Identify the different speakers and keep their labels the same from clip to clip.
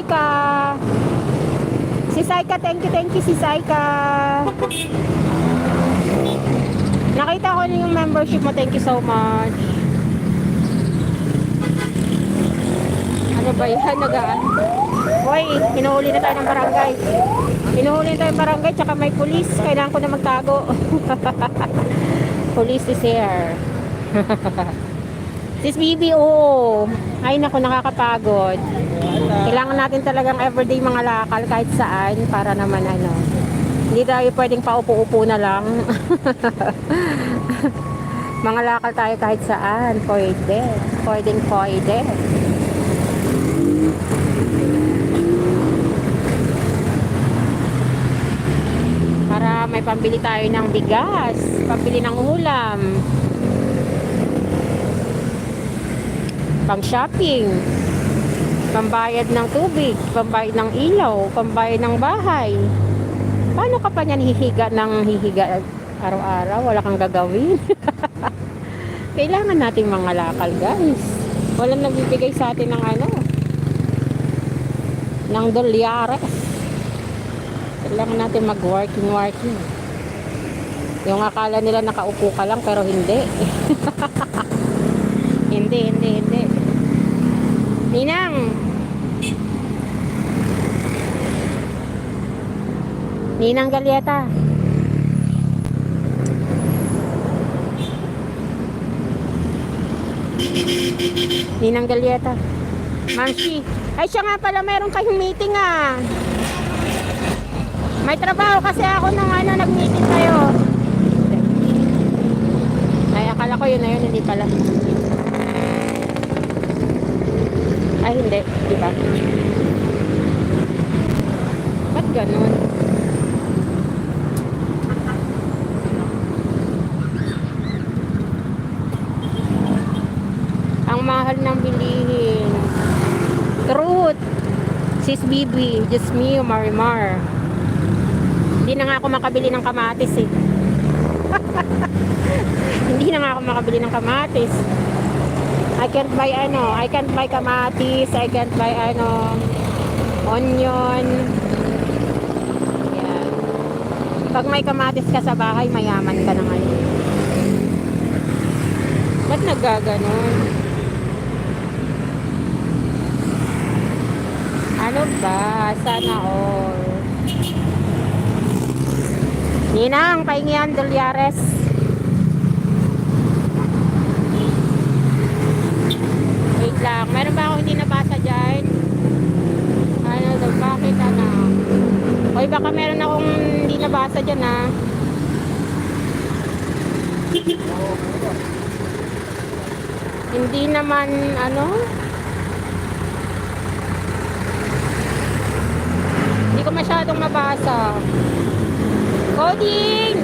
Speaker 1: Saika. Si Saika, thank you si Saika. Nakita ko na yung membership mo, thank you so much. Ano ba yan? Nagaan. Hoy, hinuhuli na tayo ng barangay. Hinuhuli na tayo ng barangay, tsaka may pulis. Kailangan ko na magtago. Police is here. Sis Bibi, oo. Ay naku, nakakapagod. Kailangan natin talagang everyday mga lakal kahit saan para naman ano. Hindi tayo pwedeng paupo-upo na lang. Mga lakal tayo kahit saan. Pwede. Pwede. Para may pambili tayo ng bigas, pambili ng ulam, pang shopping, pambayad ng tubig, pambayad ng ilaw, pambayad ng bahay. Paano ka pa niyan hihiga araw-araw? Wala kang gagawin. Kailangan nating mga lakal, guys. Walang nagbibigay sa atin ng ng dolyares. Kailangan natin mag-working. Yung akala nila nakaupo ka lang, pero hindi. Hindi. Ninang Galyeta. Ninang Galyeta. Mamsi. Ay, siya nga pala, meron kayong meeting ah. May trabaho kasi ako nung nag-meeting kayo. Ay, akala ko yun na yun, hindi pala. Ay, hindi. Diba? Ba't ganun? Ang mahal ng bilihin. Truth. Sis Bibi. Just me, Marimar. Hindi na nga ako makabili ng kamatis eh. Hindi na nga ako makabili ng kamatis. I can't buy kamatis, I can't buy onion. Yan. Pag may kamatis ka sa bahay, mayaman ka na ngayon. Ba't nagaganon? Ano ba? Sana all. Ninang, pahingihan dolyares. Wait lang. Meron ba akong hindi nabasa dyan? Bakit Hoy, baka meron akong hindi nabasa dyan Hindi naman hindi ko masyadong mabasa. Coding!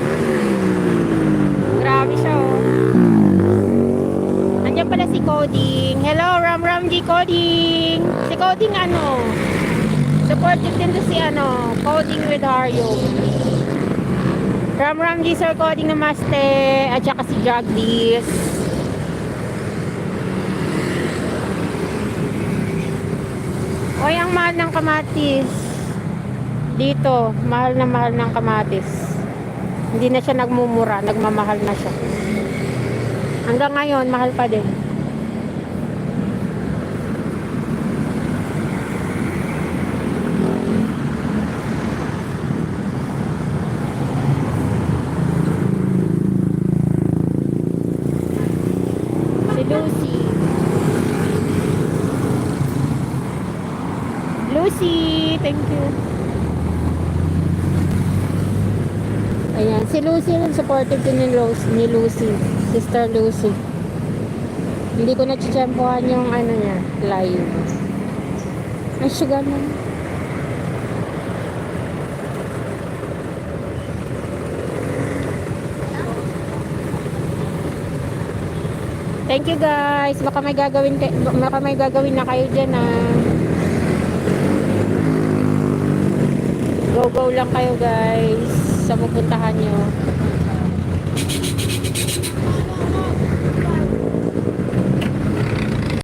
Speaker 1: Grabe siya Nandiyan pala si Coding. Hello, Ram G Coding. Si Coding supportive din to si Coding with Haryo. Ram G Sir Coding Namaste. At saka si Jagdish. Oy, ang mahal ng kamatis. Dito, mahal ng kamatis. Hindi na siya nagmumura, nagmamahal na siya. Hanggang ngayon, mahal pa din. Si Lucy, thank you. Ayan, si Lucy rin supportive din ni Lucy, Sister Lucy. Hindi ko na-tsempohan yung niya, live. Ay, siya ganun. Thank you guys. Baka may gagawin na kayo diyan Go lang kayo guys sa pupuntahan nyo.